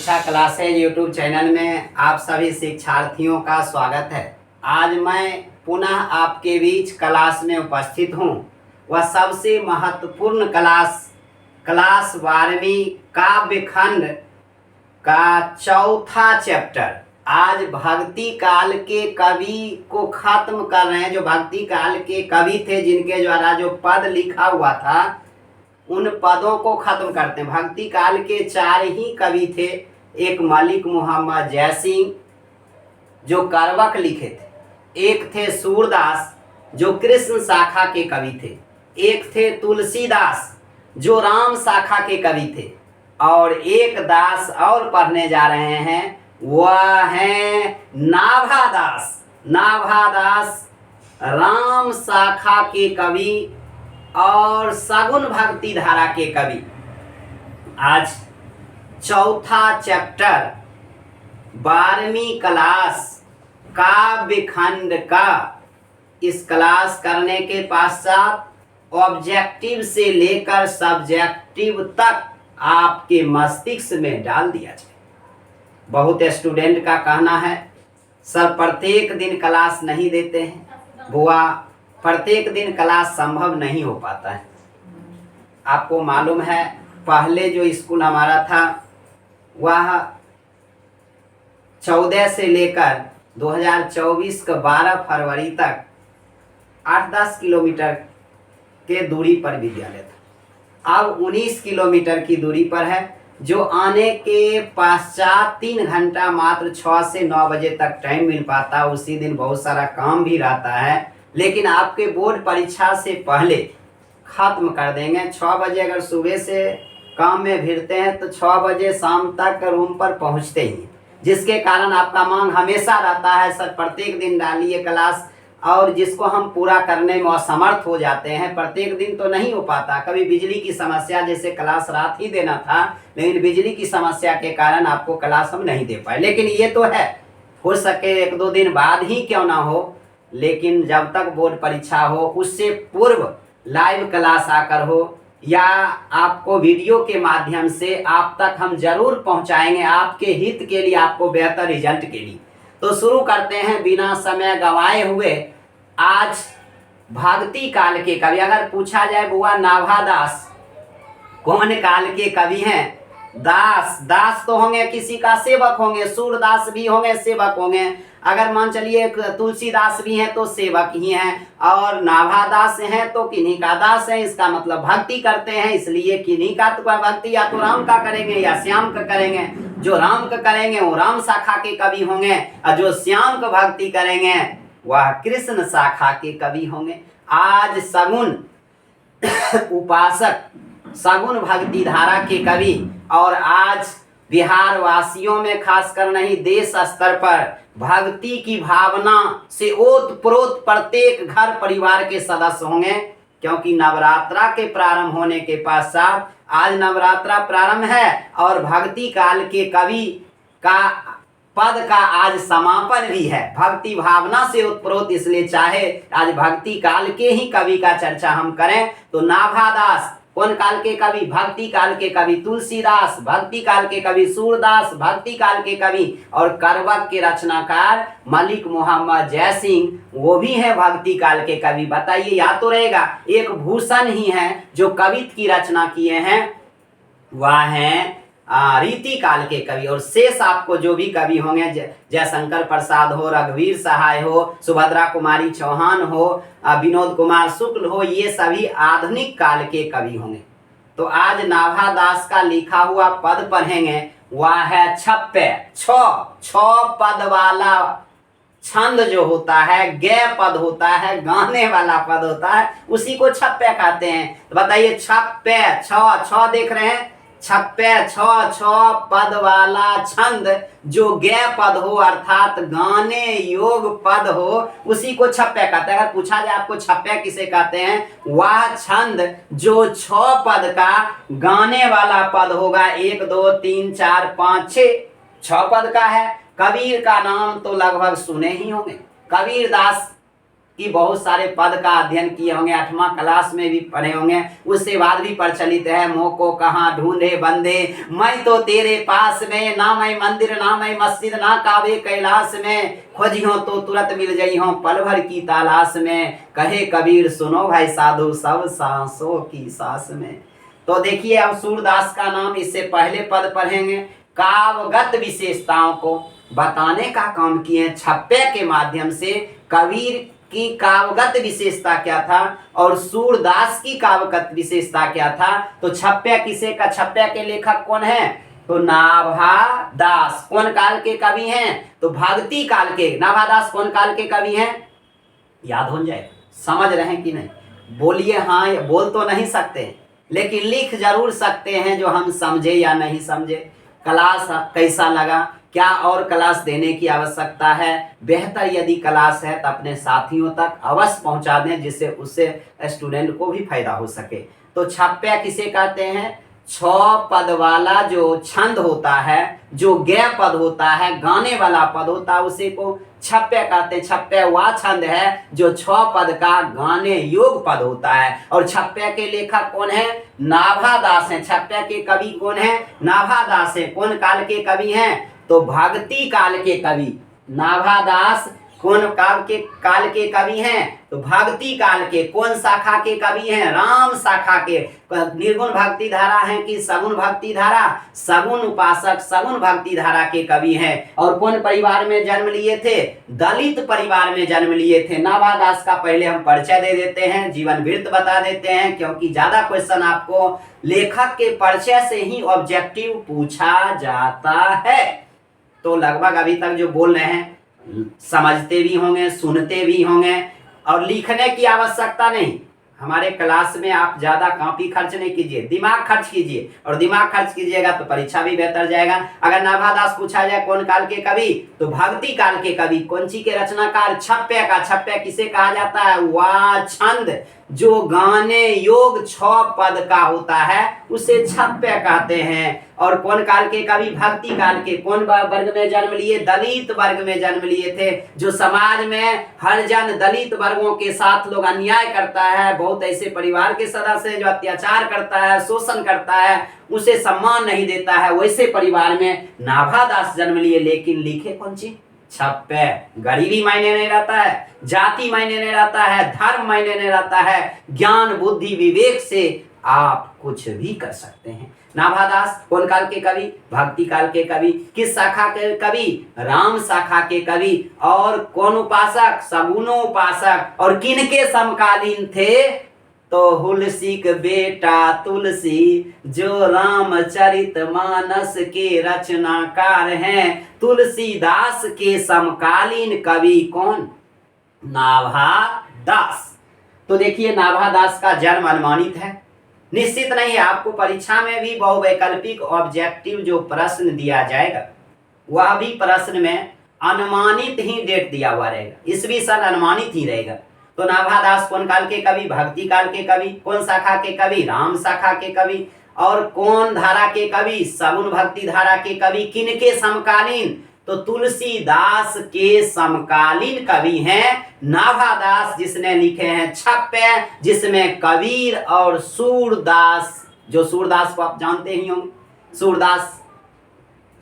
शिक्षा classes YouTube channel में आप सभी शिक्षार्थियों का स्वागत है। आज मैं पुनः आपके बीच क्लास में उपस्थित हूँ। वह सबसे महत्वपूर्ण क्लास 12वीं काव्य खंड का चौथा चैप्टर। आज भक्ति काल के कवि को खत्म कर रहे हैं। जो भक्ति काल के कवि थे, जिनके द्वारा जो पद लिखा हुआ था, उन पदों को खत्म करते हैं। भक्ति काल के 4 ही कवि थे। एक मलिक मोहम्मद जयसिंह जो करवक लिखे थे, एक थे सूरदास जो कृष्ण शाखा के कवि थे, एक थे तुलसीदास जो राम शाखा के कवि थे, और एक दास और पढ़ने जा रहे हैं, वह है नाभादास। नाभादास राम शाखा के कवि और सगुन भक्ति धारा के कवि। आज चौथा चैप्टर 12वीं क्लास काव्य खंड का। इस क्लास करने के पश्चात ऑब्जेक्टिव से लेकर सब्जेक्टिव तक आपके मस्तिष्क में डाल दिया जाए। बहुत स्टूडेंट का कहना है, सर प्रत्येक दिन क्लास नहीं देते हैं। बुआ, प्रत्येक दिन क्लास संभव नहीं हो पाता है। आपको मालूम है, पहले जो स्कूल हमारा था वह 14 से लेकर 2024 का 12 फरवरी तक 8-10 किलोमीटर के दूरी पर विद्यालय था। अब 19 किलोमीटर की दूरी पर है, जो आने के पश्चात 3 घंटा मात्र 6 से 9 बजे तक टाइम मिल पाता। उसी दिन बहुत सारा काम भी रहता है, लेकिन आपके बोर्ड परीक्षा से पहले खत्म कर देंगे। 6 बजे अगर सुबह से काम में भिड़ते हैं तो 6 बजे शाम तक रूम पर पहुंचते ही, जिसके कारण आपका मांग हमेशा रहता है, सर प्रत्येक दिन डालिए क्लास, और जिसको हम पूरा करने में असमर्थ हो जाते हैं। प्रत्येक दिन तो नहीं हो पाता, कभी बिजली की समस्या, जैसे क्लास रात ही देना था, लेकिन बिजली की समस्या के कारण आपको क्लास हम नहीं दे पाए। लेकिन ये तो है, हो सके 1-2 दिन बाद ही क्यों ना हो, लेकिन जब तक बोर्ड परीक्षा हो उससे पूर्व लाइव क्लास आकर हो, या आपको वीडियो के माध्यम से आप तक हम जरूर पहुंचाएंगे, आपके हित के लिए, आपको बेहतर रिजल्ट के लिए। तो शुरू करते हैं बिना समय गंवाए हुए। आज भक्ति काल के कवि, अगर पूछा जाए बुआ नाभादास कौन काल के कवि हैं? दास तो होंगे, किसी का सेवक होंगे, सूरदास भी होंगे, सेवक होंगे। अगर मान चलिए तुलसीदास भी हैं तो सेवक ही हैं, और नाभादास हैं तो किन्हीं का दास है। इसका मतलब भक्ति करते हैं, इसलिए किन्हीं का तो भक्ति या तो राम का करेंगे या श्याम का करेंगे। जो राम का करेंगे वो राम शाखा के कवि होंगे, और जो श्याम का भक्ति करेंगे वह कृष्ण शाखा के कवि होंगे। आज सगुन उपासक, सगुन भक्ति धारा के कवि, और आज बिहार वासियों में खासकर नहीं, देश स्तर पर भक्ति की भावना से ओतप्रोत प्रत्येक घर परिवार के सदस्य होंगे, क्योंकि नवरात्रा के प्रारंभ होने के पश्चात आज नवरात्रा प्रारंभ है, और भक्ति काल के कवि का पद का आज समापन भी है। भक्ति भावना से उत्प्रोत, इसलिए चाहे आज भक्ति काल के ही कवि का चर्चा हम करें तो नाभादास कौन काल के कवि? भक्ति काल के कवि तुलसीदास, भक्ति काल के कवि सूरदास, भक्ति काल के कवि, और करवक के रचनाकार मलिक मोहम्मद जयसिंह, वो भी है भक्ति काल के कवि। बताइए, याद तो रहेगा। एक भूषण ही है जो कवित्व की रचना किए हैं, वह है रीति काल के कवि। और शेष आपको जो भी कवि होंगे, जयशंकर प्रसाद हो, रघुवीर सहाय हो, सुभद्रा कुमारी चौहान हो, विनोद कुमार शुक्ल हो, ये सभी आधुनिक काल के कवि होंगे। तो आज नाभादास का लिखा हुआ पद पढ़ेंगे, वह है छप्पे। 6 पद वाला छंद जो होता है, गे पद होता है, गाने वाला पद होता है, उसी को छप्पे कहते हैं। तो बताइए, छप्पे 6 देख रहे हैं, छप्पे 6 पद वाला छंद जो गे पद हो, अर्थात गाने योग पद हो, उसी को छप्पे कहते हैं। अगर पूछा जाए आपको छप्पे किसे कहते हैं, वह छंद जो 6 पद का गाने वाला पद होगा। 1 2 3 4 5 6 पद का है। कबीर का नाम तो लगभग सुने ही होंगे। कबीरदास कि बहुत सारे पद का अध्ययन किए होंगे, 8वां क्लास में भी पढ़े होंगे, उससे बाद भी प्रचलित है। मोह को कहाँ ढूंढे बंदे, मैं तो तेरे पास में, ना मैं मंदिर ना मैं मस्जिद ना काबे कैलाश में, खोजियों तो तुरंत मिल जइयों पल भर की तलाश में, कहे कबीर सुनो भाई साधु सब सांसों की सांस में। तो देखिए अब सूरदास का नाम, इससे पहले पद पढ़ेंगे। काव्यगत विशेषताओं को बताने का काम किए छप्पे के माध्यम से। कबीर की काव्यगत विशेषता क्या था और सूरदास की काव्यगत विशेषता क्या था। तो छप्पे किसे का, छप्पे के लेखक कौन है, तो नाभादास। कौन काल के कवि हैं, तो भक्ति काल के। नाभादास कौन काल के कवि हैं, याद हो जाए, समझ रहे हैं कि नहीं, बोलिए हाँ, बोल तो नहीं सकते लेकिन लिख जरूर सकते हैं, जो हम समझे या नहीं समझे। क्लास कैसा लगा, क्या और क्लास देने की आवश्यकता है, बेहतर यदि क्लास है तो अपने साथियों तक अवश्य पहुंचा दें, जिससे उससे स्टूडेंट को भी फायदा हो सके। तो छप्पे किसे कहते हैं, 6 पद वाला जो छंद होता है, जो गे पद होता है, गाने वाला पद होता है, उसे को छप्पे कहते हैं। छप्पे वह छंद है जो 6 पद का गाने योग पद होता है। और छप्पे के लेखक कौन है, नाभादास हैं। छप्पे के कवि कौन है, नाभादास है। कौन काल के कवि हैं, तो भक्ति काल के कवि। नाभादास कौन काल के कवि हैं, तो भक्ति काल के। कौन शाखा के कवि हैं, राम शाखा के। निर्गुण भक्ति धारा है कि सगुण भक्ति धारा, सगुण उपासक सगुण भक्ति धारा के कवि हैं। और कौन परिवार में जन्म लिए थे, दलित परिवार में जन्म लिए थे। नाभादास का पहले हम परिचय दे देते हैं, जीवन वृत्त बता देते हैं, क्योंकि ज्यादा क्वेश्चन आपको लेखक के परिचय से ही ऑब्जेक्टिव पूछा जाता है। तो लगभग अभी तक जो बोल रहे हैं समझते भी होंगे, सुनते भी होंगे, और लिखने की आवश्यकता नहीं। हमारे क्लास में आप ज्यादा कॉपी खर्च नहीं कीजिए, दिमाग खर्च कीजिए, और दिमाग खर्च कीजिएगा तो परीक्षा भी बेहतर जाएगा। अगर नाभादास पूछा जाए कौन काल के कवि, तो भक्ति काल के कवि। कौन सी के रचनाकार, छप्पे का। छप्पे किसे कहा जाता है, वह छंद जो गाने योग 6 पद का होता है, उसे छप्पे कहते हैं। और कौन काल के कवि, भक्ति काल के। कौन वर्ग में जन्म लिए, दलित वर्ग में जन्म लिए थे। जो समाज में हरिजन दलित वर्गों के साथ लोग अन्याय करता है, बहुत ऐसे परिवार के सदस्य हैं जो अत्याचार करता है, शोषण करता है, उसे सम्मान नहीं देता है, वैसे परिवार में नाभादास जन्म लिए। लेकिन लिखे कौन सी, छप्पे। गरीबी मायने नहीं रहता है, जाति मायने नहीं रहता है, धर्म मायने नहीं रहता है, ज्ञान बुद्धि विवेक से आप कुछ भी कर सकते हैं। नाभादास कौन काल के कवि, भक्ति काल के कवि। किस शाखा के कवि, राम शाखा के कवि। और कौन उपासक, सगुनो उपासक। और किनके समकालीन थे, तो तुलसी के बेटा तुलसी, जो रामचरितमानस के रचनाकार हैं। तुलसीदास के समकालीन कवि कौन, नाभादास। तो देखिए नाभादास का जन्म अनुमानित है, निश्चित नहीं है। आपको परीक्षा में भी बहुवैकल्पिक ऑब्जेक्टिव जो प्रश्न दिया जाएगा, वह भी प्रश्न में अनुमानित ही डेट दिया हुआ रहेगा, ईस्वी सन अनुमानित ही रहेगा। तो नाभादास कौन काल के कवि, भक्ति काल के कवि। कौन शाखा के कवि, राम शाखा के कवि। और कौन धारा के कवि, सगुण भक्ति धारा के कवि। किनके समकालीन, तो तुलसीदास के समकालीन कवि हैं नाभादास, जिसने लिखे हैं छप्पे, जिसमें कबीर और सूरदास, जो सूरदास को आप जानते ही होंगे, सूरदास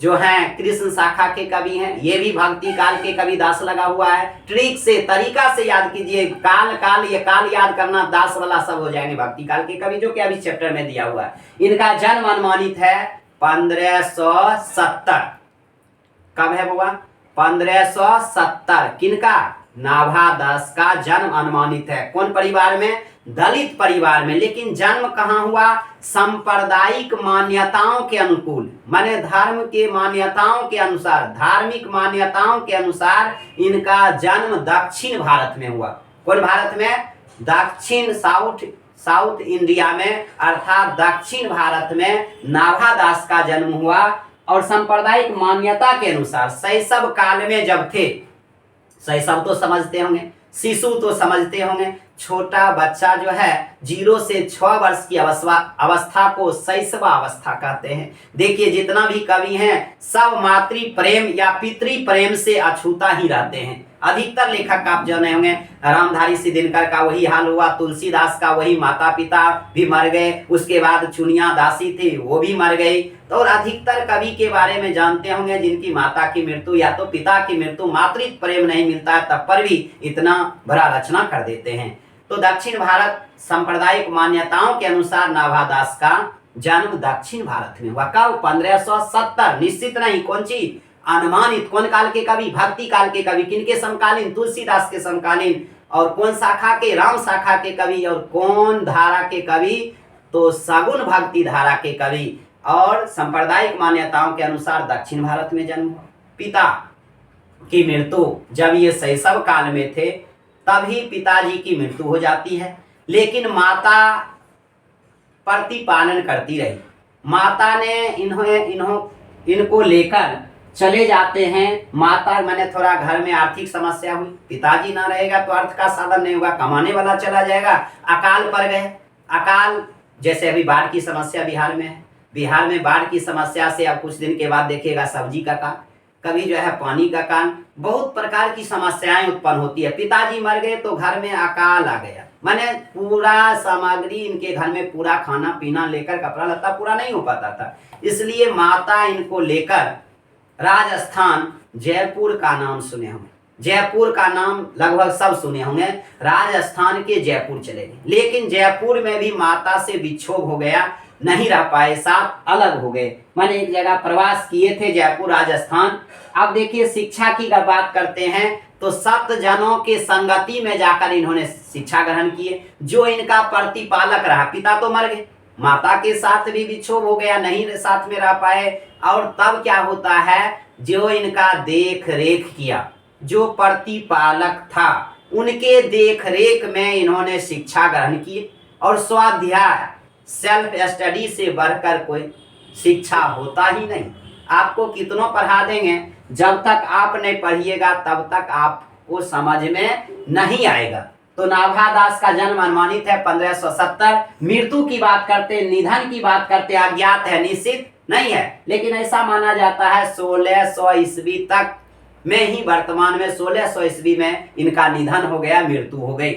जो हैं कृष्ण शाखा के कवि हैं, ये भी भक्ति काल के कवि दास लगा हुआ है। ट्रिक से, तरीका से याद कीजिए, काल काल ये काल याद करना, दास वाला सब हो जाएंगे। भक्ति काल के कवि जो कि अभी चैप्टर में दिया हुआ है। इनका जन्म अनुमानित है 1570। कब है बुआ, 1570। किनका, नाभादास का जन्म अनुमानित है। कौन परिवार में, दलित परिवार में। लेकिन जन्म कहाँ हुआ, सांप्रदायिक मान्यताओं के अनुकूल, माने धर्म के मान्यताओं के अनुसार, धार्मिक मान्यताओं के अनुसार इनका जन्म दक्षिण भारत में हुआ। कौन भारत में, दक्षिण साउथ इंडिया में, अर्थात दक्षिण भारत में नाभादास का जन्म हुआ। और सांप्रदायिक मान्यता के अनुसार शैशव काल में जब थे, शैशव तो समझते होंगे, शिशु तो समझते होंगे, छोटा बच्चा जो है 0 से 6 वर्ष की अवस्था को शैशव अवस्था कहते हैं। देखिए जितना भी कवि हैं सब मातृ प्रेम या पितृ प्रेम से अछूता ही रहते हैं। अधिकतर लेखक आप जाने होंगे, रामधारी सिंह दिनकर का वही हाल हुआ, तुलसीदास का वही, माता पिता भी मर गए, उसके बाद चुनिया दासी थी वो भी मर गई। तो और अधिकतर कवि के बारे में जानते होंगे जिनकी माता की मृत्यु या तो पिता की मृत्यु, मातृ प्रेम नहीं मिलता है तब पर भी इतना बड़ा रचना कर देते हैं। तो दक्षिण भारत सांप्रदायिक मान्यताओं के अनुसार नाभादास का जन्म दक्षिण भारत में हुआ। कब? 1570। निश्चित नहीं, कौन चीज? अनुमानित। कौन काल के कवि? भक्ति काल के कवि। किनके समकालीन? तुलसीदास के समकालीन। और कौन शाखा के? राम शाखा के कवि। और कौन धारा के कवि? तो सगुन भक्ति धारा के कवि। और सांप्रदायिक मान्यताओं के अनुसार दक्षिण भारत में जन्म हुआ। पिता की मृत्यु जब ये शैशव काल में थे तभी पिताजी की मृत्यु हो जाती है, लेकिन माता प्रतिपालन करती रही। माता ने इनको लेकर चले जाते हैं। माता मैंने थोड़ा घर में आर्थिक समस्या हुई, पिताजी ना रहेगा तो अर्थ का साधन नहीं होगा, कमाने वाला चला जाएगा, अकाल पड़ गए। अकाल जैसे अभी बाढ़ की समस्या बिहार में है, बिहार में बाढ़ की समस्या से अब कुछ दिन के बाद देखिएगा सब्जी का कान, कभी जो है पानी का कान, बहुत प्रकार की समस्याएं उत्पन्न होती है। पिताजी मर गए तो घर में अकाल आ गया, माने पूरा सामग्री इनके घर में, पूरा खाना पीना लेकर कपड़ा लत्ता पूरा नहीं हो पाता था। इसलिए माता इनको लेकर राजस्थान, जयपुर का नाम सुने होंगे, जयपुर का नाम लगभग सब सुने होंगे, राजस्थान के जयपुर चले गए। लेकिन जयपुर में भी माता से विक्षोभ हो गया, नहीं रह पाए, साथ अलग हो गए। मैंने एक जगह प्रवास किए थे जयपुर राजस्थान। अब देखिए शिक्षा की जब बात करते हैं तो 7 जनों के संगति में जाकर इन्होंने शिक्षा ग्रहण किए। जो इनका प्रतिपालक रहा, पिता तो मर गए, माता के साथ भी विक्षोभ हो गया, नहीं साथ में रह पाए। और तब क्या होता है, जो इनका देख रेख किया, जो प्रतिपालक था, उनके देख रेख में इन्होंने शिक्षा ग्रहण की। और स्वाध्याय, सेल्फ स्टडी से बढ़कर कोई शिक्षा होता ही नहीं। आपको कितनों पढ़ा देंगे, जब तक आप नहीं पढ़िएगा तब तक आपको समझ में नहीं आएगा। तो नाभादास का जन्म अनुमानित है 1570। मृत्यु की बात करते, निधन की बात करते, अज्ञात है, निश्चित नहीं है, लेकिन ऐसा माना जाता है 1600 ईस्वी तक में ही, वर्तमान में 1600 ईस्वी में इनका निधन हो गया, मृत्यु हो गई।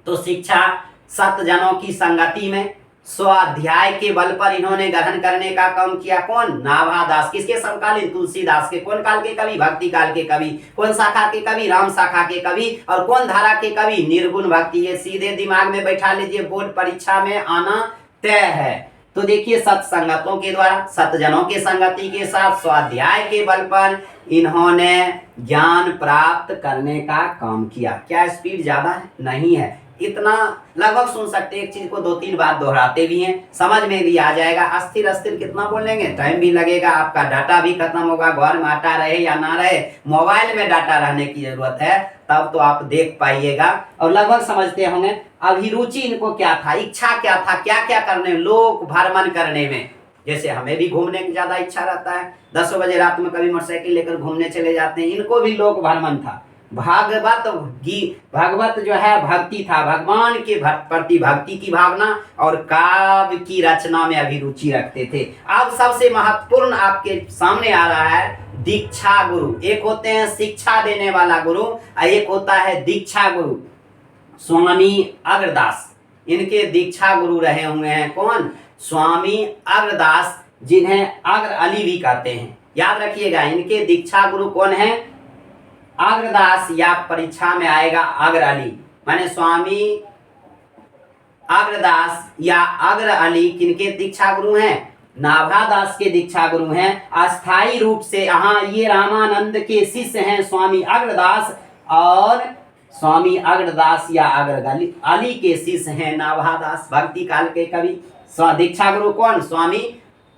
तो शिक्षा 7 जनों की संगति में स्वाध्याय के बल पर इन्होंने ग्रहण करने का काम किया। कौन? नाभादास। किसके समकालीन? तुलसीदास के। कौन काल के कवि? भक्ति काल के कवि। कौन शाखा के कवि? राम शाखा के कवि। और कौन धारा के कवि? निर्गुण भक्ति। ये सीधे दिमाग में बैठा लीजिए, बोर्ड परीक्षा में आना तय है। तो देखिए 7 संगतों के द्वारा, 7 जनों के संगति के साथ स्वाध्याय के बल पर इन्होंने ज्ञान प्राप्त करने का काम किया। क्या स्पीड ज्यादा है? नहीं है, इतना लगभग सुन सकते, एक चीज को 2-3 बार दोहराते भी हैं, समझ में भी आ जाएगा। अस्थिर अस्थिर कितना बोल लेंगे, टाइम भी लगेगा, आपका डाटा भी खत्म होगा, घर में डाटा रहे या ना रहे, मोबाइल में डाटा रहने की जरूरत है, तब तो आप देख पाइएगा और लगभग समझते होंगे। अभिरुचि इनको क्या था, इच्छा क्या था, क्या क्या करने, लोक भ्रमण करने में। जैसे हमें भी घूमने की ज्यादा इच्छा रहता है, 10 बजे रात में कभी मोटरसाइकिल लेकर घूमने चले जाते हैं, इनको भी लोक भ्रमण था। भागवत जो है भक्ति था, भगवान के प्रति भक्ति की भावना और काव्य की रचना में अभिरुचि रखते थे। अब सबसे महत्वपूर्ण आपके सामने आ रहा है दीक्षा गुरु। एक होते हैं शिक्षा देने वाला गुरु और एक होता है दीक्षा गुरु। स्वामी अग्रदास इनके दीक्षा गुरु रहे हुए हैं। कौन? स्वामी अग्रदास, जिन्हें अग्र अली भी कहते हैं। याद रखिएगा, इनके दीक्षा गुरु कौन है? अग्रदास, या परीक्षा में आएगा अग्र अली। माने स्वामी अग्रदास या अग्र अली किनके दीक्षा गुरु हैं? नाभादास के दीक्षा गुरु हैं। अस्थाई रूप से ये रामानंद के शिष्य हैं स्वामी अग्रदास, और स्वामी अग्रदास या अग्र अली के शिष्य हैं नाभादास, भक्ति काल के कवि। दीक्षा गुरु कौन? स्वामी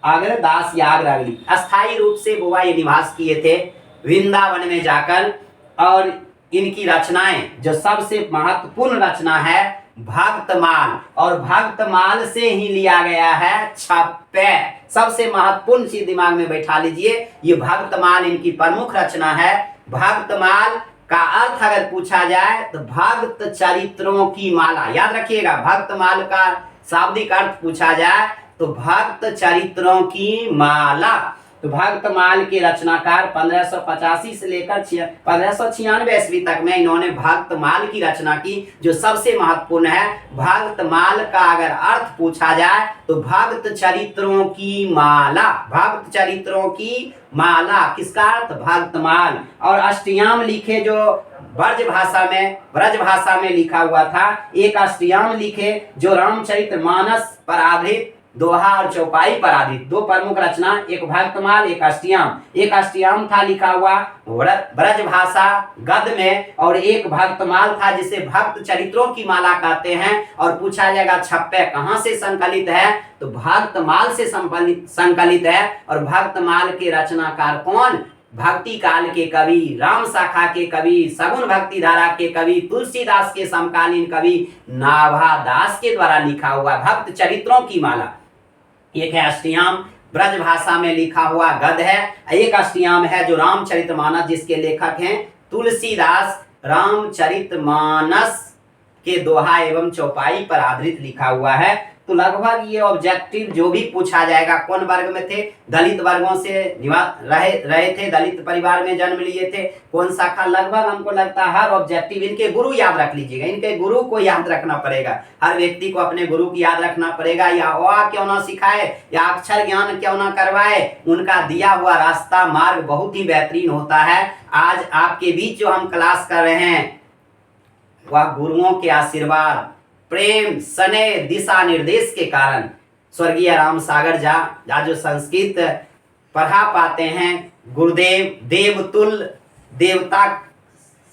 अग्रदास या अग्र अली। अस्थाई रूप से बुआ ये निवास किए थे वृंदावन में जाकर, और इनकी रचनाएं जो सबसे महत्वपूर्ण रचना है भक्तमाल, और भक्तमाल से ही लिया गया है छप्पे। सबसे महत्वपूर्ण चीज दिमाग में बैठा लीजिए, ये भक्तमाल इनकी प्रमुख रचना है। भक्तमाल का अर्थ अगर पूछा जाए तो भक्त चरित्रों की माला। याद रखिएगा, भक्त माल का शाब्दिक अर्थ पूछा जाए तो भक्त चरित्रों की माला। तो भक्त माल के रचनाकार 1585 से लेकर 1596 ईस्वी तक में इन्होंने भक्त माल की रचना की, जो सबसे महत्वपूर्ण है। भक्त माल का अगर अर्थ पूछा जाए तो भक्त चरित्रों की माला, भक्त चरित्रों की माला, किसका अर्थ? भक्त माल। और अष्टयाम लिखे जो ब्रज भाषा में लिखा हुआ था, एक अष्टयाम लिखे जो रामचरितमानस पर आधारित, दोहा और चौपाई पर आधारित, दो प्रमुख रचना, एक भक्तमाल एक अष्टयाम। एक अष्टयाम था लिखा हुआ ब्रज भाषा गद्य में, और एक भक्तमाल था जिसे भक्त चरित्रों की माला कहते हैं। और पूछा जाएगा छप्पे कहाँ से संकलित है, तो भक्तमाल से संकलित है। और भक्तमाल के रचनाकार कौन? भक्ति काल के कवि, राम शाखा के कवि, सगुन भक्ति धारा के कवि, तुलसीदास के समकालीन कवि नाभादास के द्वारा लिखा हुआ भक्त चरित्रों की माला। एक है अष्टयाम, ब्रज भाषा में लिखा हुआ गद्य है। एक अष्टयाम है जो रामचरितमानस, जिसके लेखक हैं तुलसीदास, रामचरितमानस के दोहा एवं चौपाई पर आधारित लिखा हुआ है। तो लगभग ये ऑब्जेक्टिव जो भी पूछा जाएगा, कौन वर्ग में थे? दलित वर्गों से रहे थे, दलित परिवार में जन्म लिए थे, कौन शाखा, लगभग हमको लगता है हर ऑब्जेक्टिव। इनके गुरु याद रख लीजिएगा, इनके गुरु को याद रखना पड़ेगा। हर व्यक्ति को अपने गुरु की याद रखना पड़ेगा, या अ क्यों ना सिखाए या अक्षर ज्ञान क्यों ना करवाए, उनका दिया हुआ रास्ता मार्ग बहुत ही बेहतरीन होता है। आज आपके बीच जो हम क्लास कर रहे हैं वह गुरुओं के आशीर्वाद, प्रेम, स्नेह, दिशा निर्देश के कारण स्वर्गीय राम सागर झा जो संस्कृत पढ़ा पाते हैं, गुरुदेव देवतुल्य, देवता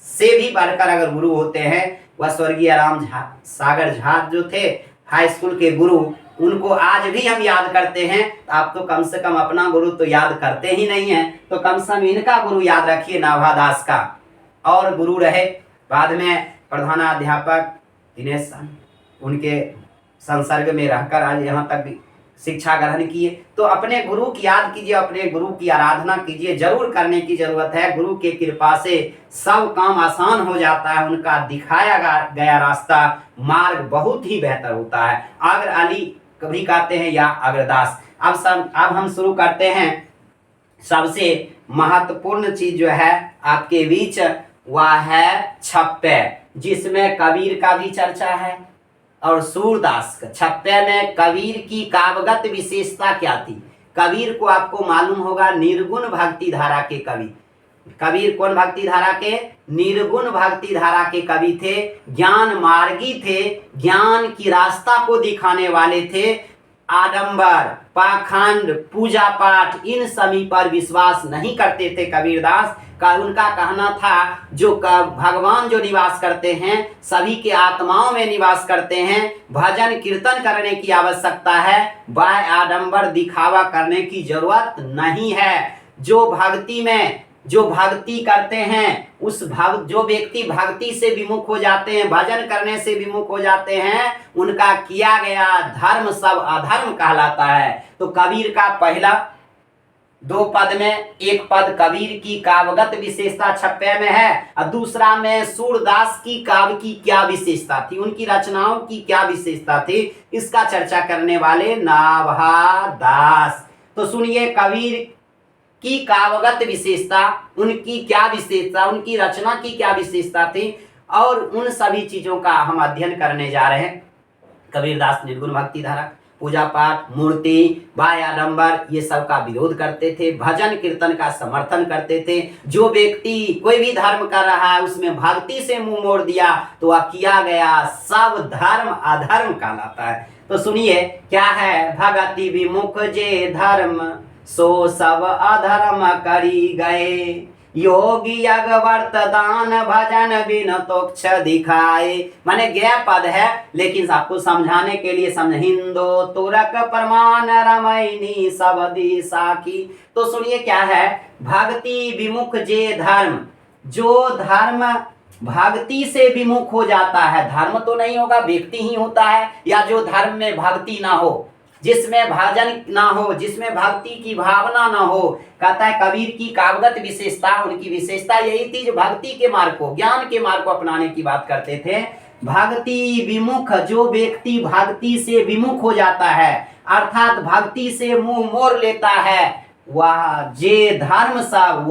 से भी बढ़कर अगर गुरु होते हैं वह स्वर्गीय राम सागर झा जो थे हाई स्कूल के गुरु, उनको आज भी हम याद करते हैं। आप तो कम से कम अपना गुरु तो याद करते ही नहीं है, तो कम से कम इनका गुरु याद रखिए, नाभादास का। और गुरु रहे बाद में प्रधानाध्यापक दिनेश, उनके संसर्ग में रहकर आज यहाँ तक शिक्षा ग्रहण किए। तो अपने गुरु की याद कीजिए, अपने गुरु की आराधना कीजिए, जरूर करने की जरूरत है। गुरु के कृपा से सब काम आसान हो जाता है, उनका दिखाया गया रास्ता मार्ग बहुत ही बेहतर होता है। अग्र अली कभी कहते हैं या अग्रदास। अब हम शुरू करते हैं। सबसे महत्वपूर्ण चीज जो है आपके बीच वह है छप्पे, जिसमें कबीर का भी चर्चा है और सूरदास का। छप्पे में कबीर की काव्यगत विशेषता क्या थी? कबीर को आपको मालूम होगा निर्गुण भक्ति धारा के कवि। कबीर कौन भक्ति धारा के? निर्गुण भक्ति धारा के कवि थे, ज्ञान मार्गी थे, ज्ञान की रास्ता को दिखाने वाले थे। आडंबर, पाखंड, पूजा पाठ इन सभी पर विश्वास नहीं करते थे कबीरदास का। उनका कहना था जो भगवान जो निवास करते हैं सभी के आत्माओं में निवास करते हैं, भजन कीर्तन करने की आवश्यकता है, बाह्य आडंबर दिखावा करने की जरूरत नहीं है। जो भक्ति करते हैं जो व्यक्ति भक्ति से विमुख हो जाते हैं, भजन करने से विमुख हो जाते हैं, उनका किया गया धर्म सब अधर्म कहलाता है। तो कबीर का पहला दो पद में, एक पद कबीर की काव्यगत विशेषता छप्पे में है और दूसरा में सूरदास की काव्य की क्या विशेषता थी, उनकी रचनाओं की क्या विशेषता थी, इसका चर्चा करने वाले नाभादास। तो सुनिए, कबीर की काव्यगत विशेषता, उनकी क्या विशेषता, उनकी रचना की क्या विशेषता थी, और उन सभी चीजों का हम अध्ययन करने जा रहे हैं। कबीरदास निर्गुण भक्ति धारा, पूजा पाठ, मूर्ति, बाह्य आडंबर ये सब का विरोध करते थे, भजन कीर्तन का समर्थन करते थे। जो व्यक्ति कोई भी धर्म कर रहा है उसमें भक्ति से मुंह मोड़ दिया तो वह किया गया सब धर्म अधर्म कहलाता है। तो सुनिए क्या है, भगति विमुख जे धर्म सो सब अधर्म करी गए, योगी यज्ञ व्रत दान भजन बिन तोक्ष दिखाए। माने गया पद है लेकिन आपको समझाने के लिए हिंदो तुरक प्रमाण रमैनी सब दिशा की। तो सुनिए क्या है, भक्ति विमुख जे धर्म, जो धर्म भक्ति से विमुख हो जाता है, धर्म तो नहीं होगा व्यक्ति ही होता है, या जो धर्म में भक्ति ना हो, जिसमें भजन ना हो, जिसमें भक्ति की भावना ना हो। कहता है कबीर की काव्यगत विशेषता, उनकी विशेषता यही थी जो भक्ति के मार्ग को, ज्ञान के मार्ग को अपनाने की बात करते थे। भक्ति विमुख, जो व्यक्ति भक्ति से विमुख हो जाता है अर्थात भक्ति से मुंह मोड़ लेता है, वह जे धर्म सब,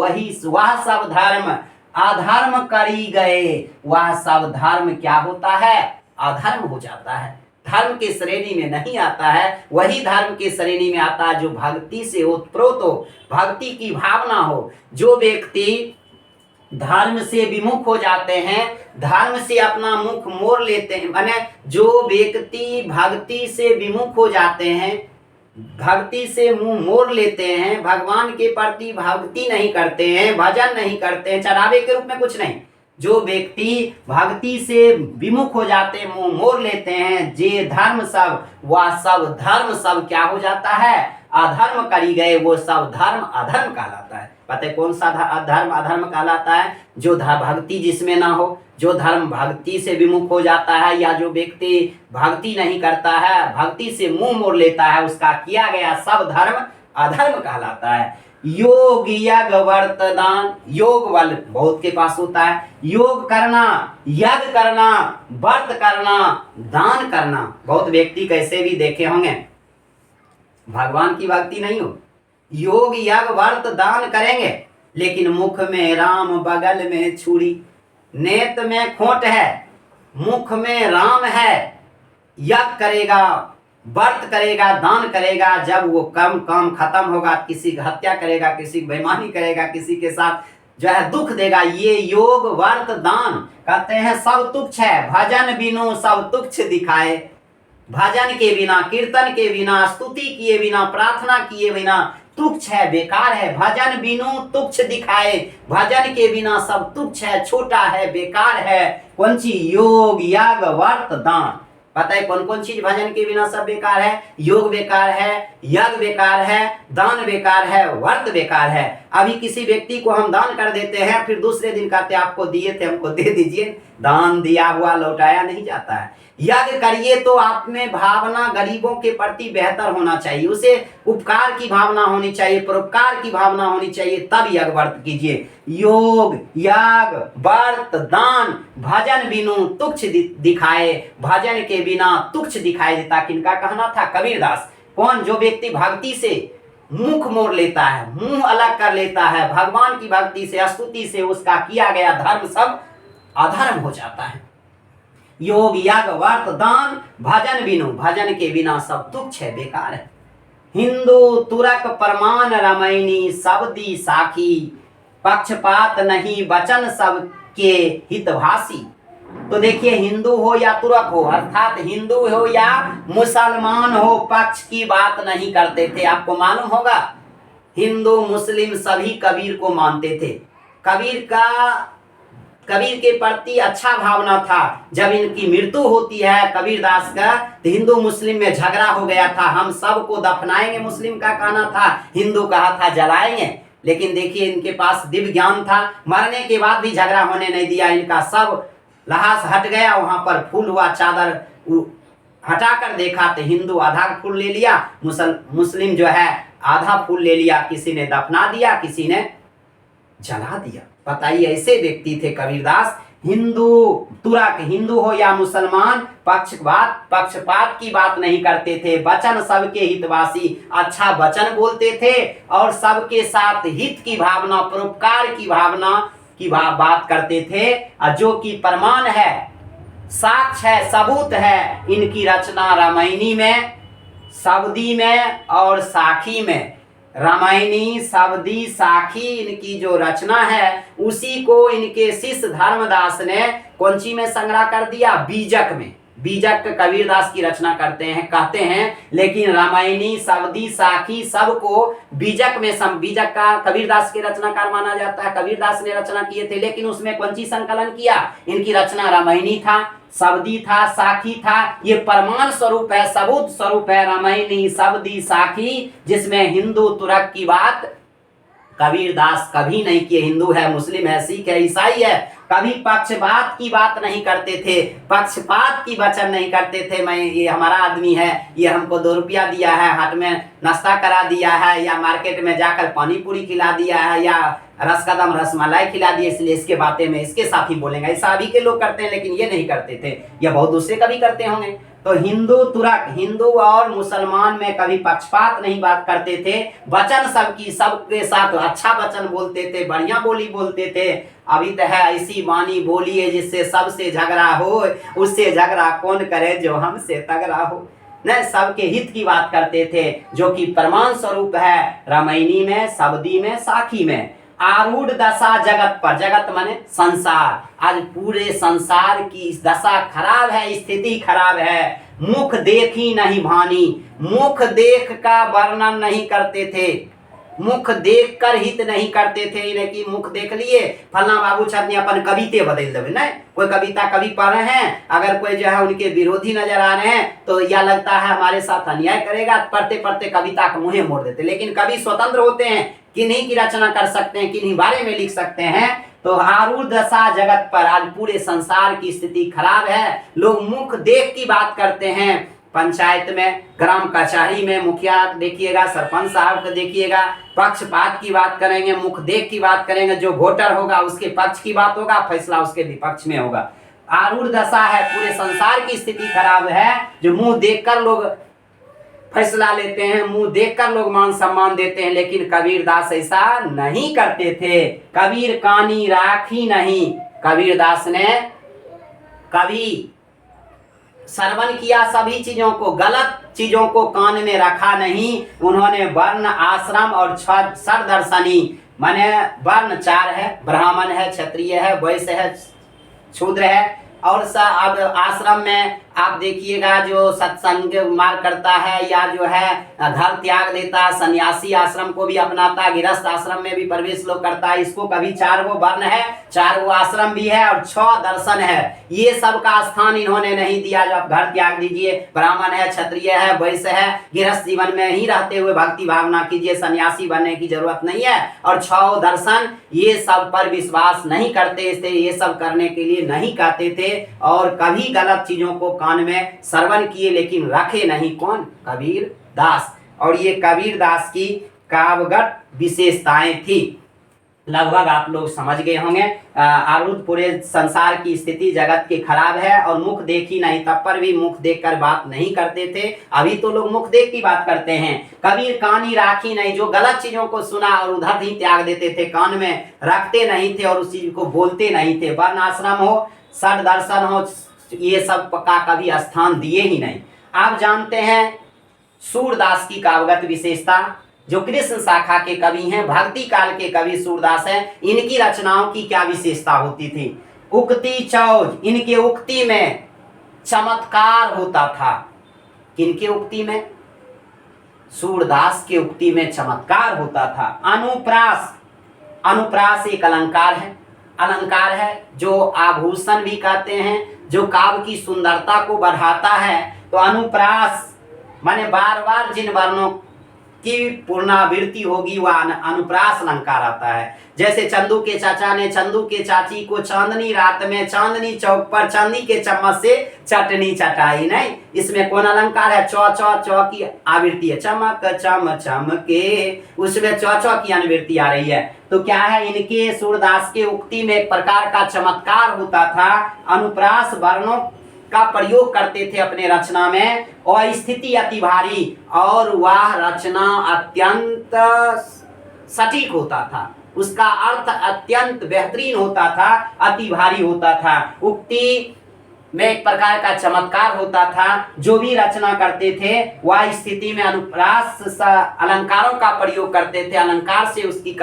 वह सब धर्म अधर्म करी गए, वह सब धर्म क्या होता है, अधर्म हो जाता है, धर्म के श्रेणी में नहीं आता है। वही धर्म के श्रेणी में आता है जो भक्ति से ओतप्रोत हो, भक्ति की भावना हो। जो व्यक्ति धर्म से विमुख हो जाते हैं, धर्म से अपना मुख मोड़ लेते हैं, माने जो व्यक्ति भक्ति से विमुख हो जाते हैं, भक्ति से मुंह मोड़ लेते हैं, भगवान के प्रति भक्ति नहीं करते हैं, भजन नहीं करते हैं, चढ़ावे के रूप में कुछ नहीं, जो व्यक्ति भक्ति से विमुख हो जाते हैं, मुंह मोड़ लेते हैं, जे धर्म सब, वह सब धर्म सब क्या हो जाता है, अधर्म करी गए, वो सब धर्म अधर्म कहलाता है। पता है कौन सा धर्म अधर्म कहलाता है, जो भक्ति जिसमें ना हो, जो धर्म भक्ति से विमुख हो जाता है, या जो व्यक्ति भक्ति नहीं करता है, भक्ति से मुंह मोड़ लेता है, उसका किया गया सब धर्म अधर्म कहलाता है। योग यज्ञ व्रत दान, योग बल बहुत के पास होता है, योग करना, यज्ञ करना, व्रत करना, दान करना। बहुत व्यक्ति कैसे भी देखे होंगे भगवान की भक्ति नहीं हो, योग यज्ञ व्रत दान करेंगे लेकिन मुख में राम, बगल में छुरी, नेत में खोट है, मुख में राम है, यज्ञ करेगा, व्रत करेगा, दान करेगा, जब वो काम खत्म होगा, किसी की हत्या करेगा, किसी की बेईमानी करेगा, किसी के साथ जो है दुख देगा, ये योग व्रत दान कहते हैं सब तुच्छ है। भजन बिनु सब तुच्छ दिखाए, भजन के बिना, कीर्तन के बिना, स्तुति किए बिना, प्रार्थना किए बिना तुच्छ है, बेकार है। भजन बिनु तुच्छ दिखाए, भजन के बिना सब तुच्छ है, छोटा है, बेकार है। कौन सी? योग यज्ञ व्रत दान। पता है कौन कौन चीज भजन के बिना सब बेकार है? योग बेकार है, यज्ञ बेकार है, दान बेकार है, व्रत बेकार है। अभी किसी व्यक्ति को हम दान कर देते हैं, फिर दूसरे दिन कहते हैं आपको दिए थे, हमको दे दीजिए। दान दिया हुआ लौटाया नहीं जाता है। यज्ञ करिए तो आप में भावना गरीबों के प्रति बेहतर होना चाहिए, उसे उपकार की भावना होनी चाहिए, परोपकार की भावना होनी चाहिए, तब यज्ञ व्रत कीजिए। योग यज्ञ व्रत दान भजन बिनु तुच्छ दिखाए, भजन के बिना तुच्छ दिखाई देता। किनका कहना था? कबीरदास। कौन? जो व्यक्ति भक्ति से मुख मोड़ लेता है, मुंह अलग कर लेता है, भगवान की भक्ति से, स्तुति से, उसका किया गया धर्म सब अधर्म हो जाता है। योग यज्ञ व्रत दान भजन बिनु, भजन के बिना सब तुच्छ है, बेकार है। हिंदू तुरक परमान रमैनी, शब्दी साखी, पक्षपात नहीं वचन सबके हितभाषी। तो देखिए, हिंदू हो या तुरक हो, अर्थात हिंदू हो या मुसलमान हो, पक्ष की बात नहीं करते थे। आपको मालूम होगा हिंदू मुस्लिम सभी कबीर को मानते थे। कबीर के प्रति अच्छा भावना था। जब इनकी मृत्यु होती है कबीरदास का, तो हिंदू मुस्लिम में झगड़ा हो गया था। हम सबको दफनाएंगे, मुस्लिम का कहना था, हिंदू कहा था जलाएंगे। लेकिन देखिए, इनके पास दिव्य ज्ञान था, मरने के बाद भी झगड़ा होने नहीं दिया इनका। सब लहास हट गया, वहां पर फूल हुआ, चादर हटाकर देखा तो हिंदू आधा फूल ले लिया, मुस्लिम जो है आधा फूल ले लिया। किसी ने दफना दिया, किसी ने जला दिया। बताइए, ऐसे व्यक्ति थे कबीरदास। हिंदू तुरक, हिंदू हो या मुसलमान, पक्षपात की बात नहीं करते थे। वचन सबके हितवासी, अच्छा वचन बोलते थे और सबके साथ हित की भावना, परोपकार की भावना की बात करते थे। और जो कि प्रमाण है, साक्ष्य है, सबूत है इनकी रचना रामायणी में, शब्दी में और साखी में। रामायणी, शब्दी, साखी इनकी जो रचना है, उसी को इनके शिष्य धर्मदास ने कौनसी में संग्रह कर दिया? बीजक में। बीजक कबीरदास की रचना करते हैं, कहते हैं। लेकिन रामायणी, शब्दी, साखी सबको बीजक में, बीजक का कबीरदास के रचनाकार माना जाता है। कबीरदास ने रचना किए थे, लेकिन उसमें कौनसी संकलन किया? इनकी रचना रामायणी था, शब्दी था, साखी था। ये प्रमाण स्वरूप है, सबूत स्वरूप है रामायणी, शब्दी, साखी, जिसमें हिंदू तुरक की बात कबीर दास कभी नहीं किए। हिंदू है, मुस्लिम है, सिख है, ईसाई है, कभी पक्षपात की बात नहीं करते थे, पक्षपात की वचन नहीं करते थे। मैं ये हमारा आदमी है, ये हमको 2 रुपया दिया है, हाट में नाश्ता करा दिया है, या मार्केट में जाकर पानी पूरी खिला दिया है, या रसकदम रसमलाई खिला दी, इसलिए इसके बातें में इसके साथ ही बोलेंगे। ऐसा अभी के लोग करते हैं, लेकिन ये नहीं करते थे, या बहुत दूसरे कभी करते होंगे। तो हिंदू तुरक, हिंदू और मुसलमान में कभी पक्षपात नहीं बात करते थे। वचन सबके साथ अच्छा वचन बोलते थे, बढ़िया बोली बोलते थे। अभी तो है ऐसी वाणी बोलिए जिससे सबसे झगड़ा हो, उससे झगड़ा कौन करे जो हमसे तगड़ा हो। न सबके हित की बात करते थे, जो कि प्रमाण स्वरूप है रामायणी में, शबदी में, साखी में। आरूढ़ दशा जगत पर, जगत माने संसार, आज पूरे संसार की दशा खराब है, स्थिति खराब है। मुख देखी नहीं भानी, मुख देख का वर्णन नहीं करते थे, मुख देख कर हित नहीं करते थे। इन्हें कि मुख देख लिए फलना बाबू छतनी अपन कविते बदल देवे, नहीं कोई कविता कवि पढ़ रहे हैं, अगर कोई जो है उनके विरोधी नजर आ रहे हैं तो यह लगता है हमारे साथ अन्याय करेगा, पढ़ते पढ़ते कविता का मुंह मोड़ देते। लेकिन कवि स्वतंत्र होते हैं, किन्हीं की रचना कर सकते हैं, किन्हीं बारे में लिख सकते हैं। तो आरूढ़ दशा जगत पर, आज पूरे संसार की स्थिति खराब है। लोग मुख देख की बात करते हैं। पंचायत में, ग्राम कचहरी में मुखिया देखिएगा, सरपंच साहब को देखिएगा, पक्षपात की बात करेंगे, मुख देख की बात करेंगे। जो वोटर होगा उसके पक्ष की बात होगा, फैसला उसके विपक्ष में होगा। आरूढ़ दशा है, पूरे संसार की स्थिति खराब है। जो मुंह देखकर लोग फैसला लेते हैं, मुंह देखकर लोग मान सम्मान देते हैं। लेकिन कबीर दास ऐसा नहीं करते थे। कबीर कानी राखी नहीं, कबीर दास ने कभी श्रवण किया सभी चीजों को, गलत चीजों को कान में रखा नहीं। उन्होंने वर्ण, आश्रम और षड दर्शनी, माने वर्ण 4 है, ब्राह्मण है, क्षत्रिय है, वैश्य है, शूद्र है। और अब आश्रम में आप देखिएगा जो सत्संग मार्ग करता है या जो है घर त्याग देता है, सन्यासी आश्रम को भी अपनाता है, गृहस्थ आश्रम में भी प्रवेश लोग करता है। इसको कभी 4 वो वर्ण है, 4 वो आश्रम भी है और 6 दर्शन है। ये सब का स्थान इन्होंने नहीं दिया। जो आप घर त्याग दीजिए, ब्राह्मण है, क्षत्रिय है, वैश्य है, गृहस्थ जीवन में ही रहते हुए भक्ति भावना कीजिए, सन्यासी बनने की जरूरत नहीं है। और 6 दर्शन, ये सब पर विश्वास नहीं करते थे, ये सब करने के लिए नहीं कहते थे। और कभी गलत चीजों को कान में श्रवण किए, लेकिन रखे नहीं। कौन? कबीर दास। और ये कबीर दास की काव्यगत विशेषताएं थी। लगभग आप लोग समझ गए होंगे। आरूढ़, पूरे संसार की स्थिति जगत की खराब है और मुख देखी नहीं, तब पर भी मुख देखकर बात नहीं करते थे। अभी तो लोग मुख देख की बात करते हैं। कबीर कानी राखी नहीं, जो गलत चीजों को सुना और उधर ही त्याग देते थे, कान में रखते नहीं थे और उस चीज को बोलते नहीं थे। वर्ण आश्रम हो, षड दर्शन हो, ये सब का कभी स्थान दिए ही नहीं। आप जानते हैं सूरदास की काव्यगत विशेषता, जो कृष्ण शाखा के कवि हैं, भक्ति काल के कवि सूरदास हैं। इनकी रचनाओं की क्या विशेषता होती थी? उक्ति चौज, इनके उक्ति में चमत्कार होता था। किनके उक्ति में? सूरदास के उक्ति में चमत्कार होता था। अनुप्रास, अनुप्रास एक अलंकार है, अलंकार है जो आभूषण भी कहते हैं, जो काव्य की सुंदरता को बढ़ाता है। तो अनुप्रास माने बार बार जिन वर्णों की पुनरावृत्ति होगी वह अनुप्रास अलंकार आता है। जैसे चंदू के चाचा ने चंदू के चाची को चांदनी रात में चांदनी चौक पर चांदी के चम्मच से चटनी चटाई। नहीं, इसमें कौन अलंकार है? चौ चौ चौ की आवृत्ति है, चमक चम चमके, उसमें चौ चौ की अनुवृत्ति आ रही है। तो क्या है, इनके सूरदास के उक्ति में एक प्रकार का चमत्कार होता था। अनुप्रास वर्णों का प्रयोग करते थे अपने रचना में, और स्थिति अति भारी, और वह रचना अत्यंत सटीक होता था, उसका अर्थ अत्यंत बेहतरीन होता था, अति भारी होता था। उक्ति में एक प्रकार का चमत्कार होता था। जो भी रचना करते थे वह स्थिति में अनुप्रास अलंकारों का प्रयोग करते थे। अलंकार से उसकी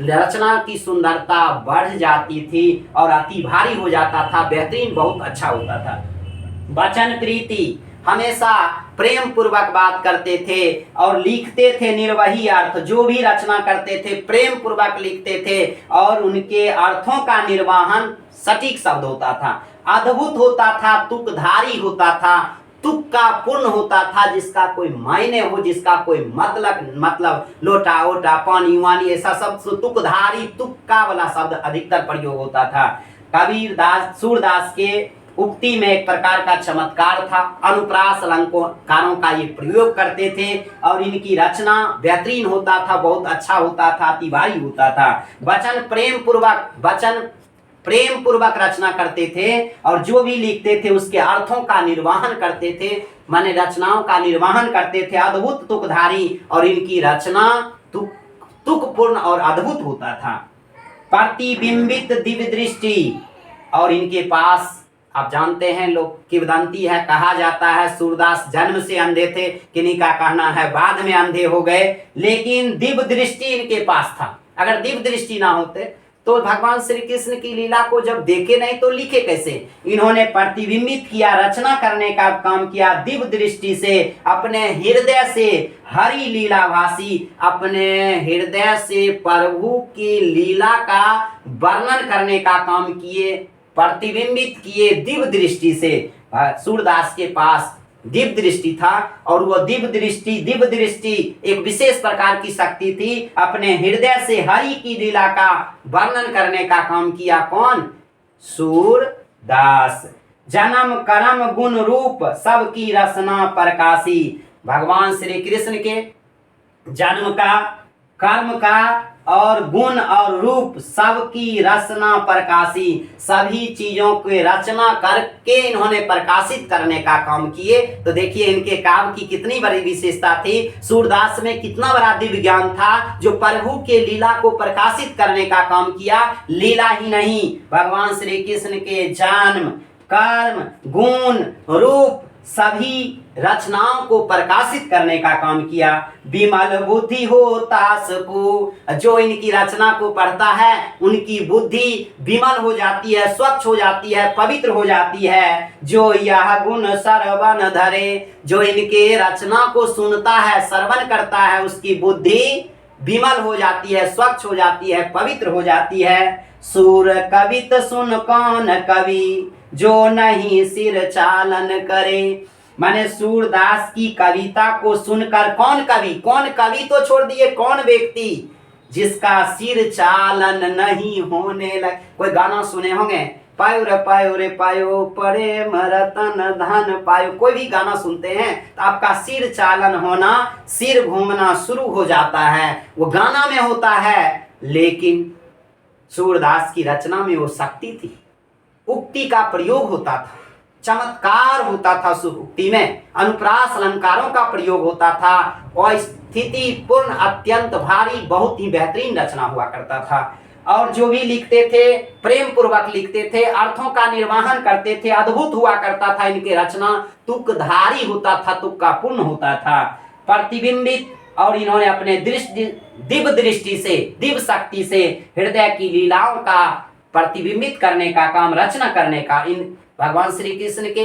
रचना की सुंदरता बढ़ जाती थी और अति भारी हो जाता था, बेहतरीन, बहुत अच्छा होता था। वचन प्रीति, हमेशा प्रेम पूर्वक बात करते थे और लिखते थे निर्वही अर्थ। जो भी रचना करते थे प्रेम पूर्वक लिखते थे और उनके अर्थों का निर्वहन सटीक शब्द होता था, अद्भुत होता था, तुकधारी होता था। तुक्का पूर्ण होता था, जिसका कोई मायने हो, जिसका कोई मतलब लोटा ओटा पानी वानी ऐसा सब तुकधारी तुक्का वाला शब्द अधिकतर प्रयोग होता था। कबीरदास सूरदास के उक्ति में एक प्रकार का चमत्कार था। अनुप्रास अलंकारों का ये प्रयोग करते थे और इनकी रचना बेहतरीन होता था, बहुत अच्छा होता था, अतिभारी होता था। वचन प्रेम पूर्वक रचना करते थे और जो भी लिखते थे उसके अर्थों का निर्वहन करते थे, माने रचनाओं का निर्वहन करते थे। अद्भुत तुकधारी और इनकी रचना तुकपूर्ण और अद्भुत होता था। प्रतिबिंबित दिव्य दृष्टि, और इनके पास आप जानते हैं लोग किंवदंती है, कहा जाता है सूरदास जन्म से अंधे थे, किन्हीं का कहना है बाद में अंधे हो गए, लेकिन दिव्य दृष्टि इनके पास था। अगर दिव्य दृष्टि ना होते तो भगवान श्री कृष्ण की लीला को जब देखे नहीं तो लिखे कैसे। इन्होंने प्रतिबिंबित किया, रचना करने का काम किया दिव्य दृष्टि से, अपने हृदय से हरि लीलाभासी, अपने हृदय से प्रभु की लीला का वर्णन करने का काम किए, प्रतिबिंबित किए दिव्य दृष्टि से। सूरदास के पास दिव्य दृष्टि था और वह दिव्य दृष्टि एक विशेष प्रकार की शक्ति थी। अपने हृदय से हरि की लीला का वर्णन करने का काम किया कौन? सूरदास। जन्म कर्म गुण रूप सबकी रचना प्रकाशी, भगवान श्री कृष्ण के जन्म का, कर्म का और गुण और रूप सबकी रचना प्रकाशी, सभी चीजों के रचना करके इन्होंने प्रकाशित करने का काम किए। तो देखिए इनके काव्य की कितनी बड़ी विशेषता थी, सूरदास में कितना बड़ा दिव्य ज्ञान था, जो प्रभु के लीला को प्रकाशित करने का काम किया। लीला ही नहीं, भगवान श्री कृष्ण के जन्म कर्म गुण रूप सभी रचनाओं को प्रकाशित करने का काम किया। विमल बुद्धि हो तास को, जो इनकी रचना को पढ़ता है उनकी बुद्धि विमल हो जाती है, स्वच्छ हो जाती है, पवित्र हो जाती है। जो यह गुण श्रवण धरे, जो इनके रचना को सुनता है, श्रवण करता है, उसकी बुद्धि विमल हो जाती है, स्वच्छ हो जाती है, पवित्र हो जाती है। सूर कवित सुन कौन कवि, जो नहीं सिर चालन करे, माने सूरदास की कविता को सुनकर कौन कवि तो छोड़ दिए, कौन व्यक्ति जिसका सिर चालन नहीं होने लगे। कोई गाना सुने होंगे, पायो रे पायो पड़े मरतन धन पायो, कोई भी गाना सुनते हैं तो आपका सिर चालन होना, सिर घूमना शुरू हो जाता है, वो गाना में होता है। लेकिन सूरदास की रचना में वो शक्ति थी, उक्ति का प्रयोग होता था, चमत्कार होता था, उक्ति में अनुप्रास अलंकारों का प्रयोग होता था और स्थिति पूर्ण अत्यंत भारी बहुत ही बेहतरीन रचना हुआ करता था। और जो भी लिखते थे प्रेम पूर्वक लिखते थे, अर्थों का निर्वहन करते थे, अद्भुत हुआ करता था इनके रचना, तुकधारी होता था, तुक्का पूर्ण होता था, प्रतिबिंबित। और इन्होंने अपने दिव्य दृष्टि से, दिव्य शक्ति से हृदय की लीलाओं का प्रतिबिंबित करने का काम, रचना करने का, इन भगवान श्री कृष्ण के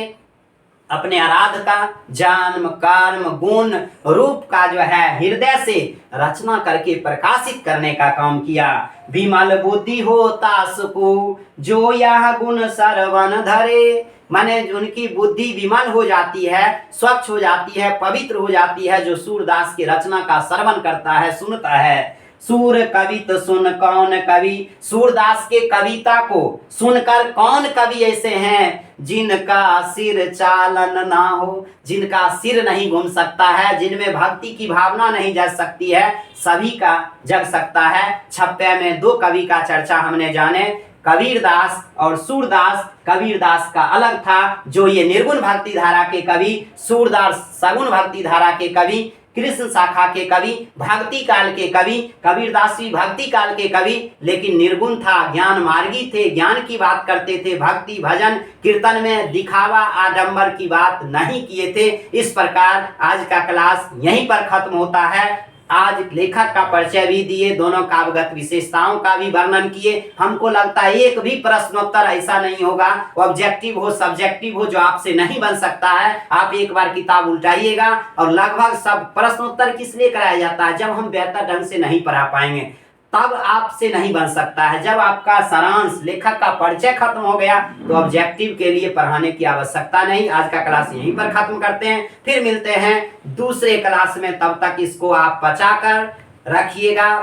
अपने आराध का जन्म कर्म गुण रूप का जो है हृदय से रचना करके प्रकाशित करने का काम किया। विमल बुद्धि होता सुकु, जो यह गुण श्रवण धरे, माने उनकी बुद्धि विमल हो जाती है, स्वच्छ हो जाती है, पवित्र हो जाती है, जो सूरदास की रचना का श्रवण करता है, सुनता है। सूर कवित सुन कौन कवि, सूरदास के कविता को सुनकर कौन कवि ऐसे हैं जिनका सिर चालन ना हो, जिनका सिर नहीं घूम सकता है, जिनमें भक्ति की भावना नहीं जग सकती है, सभी का जग सकता है। छप्पे में दो कवि का चर्चा हमने जाने, कबीरदास और सूरदास। कबीरदास का अलग था, जो ये निर्गुण भक्ति धारा के कवि, सूरदास सगुण भक्ति धारा के कवि, कृष्ण शाखा के कवि, भक्ति काल के कवि। कबीरदास भी भक्ति काल के कवि, लेकिन निर्गुण था, ज्ञान मार्गी थे, ज्ञान की बात करते थे, भक्ति भजन कीर्तन में दिखावा आडंबर की बात नहीं किए थे। इस प्रकार आज का क्लास यहीं पर खत्म होता है। आज लेखक का परिचय भी दिए, दोनों काव्यगत विशेषताओं का भी वर्णन किए। हमको लगता है एक भी प्रश्नोत्तर ऐसा नहीं होगा, ऑब्जेक्टिव हो सब्जेक्टिव हो, जो आपसे नहीं बन सकता है। आप एक बार किताब उल्टाइएगा, और लगभग सब प्रश्नोत्तर किस लिए कराया जाता है, जब हम बेहतर ढंग से नहीं पढ़ा पाएंगे। तब आपसे नहीं बन सकता है। जब आपका सारांश, लेखक का परिचय खत्म हो गया तो ऑब्जेक्टिव के लिए पढ़ाने की आवश्यकता नहीं। आज का क्लास यहीं पर खत्म करते हैं, फिर मिलते हैं दूसरे क्लास में। तब तक इसको आप बचा कर रखिएगा।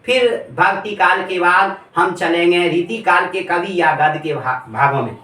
फिर भक्ति काल के बाद हम चलेंगे रीति काल के कवि या गद्य के भागों में।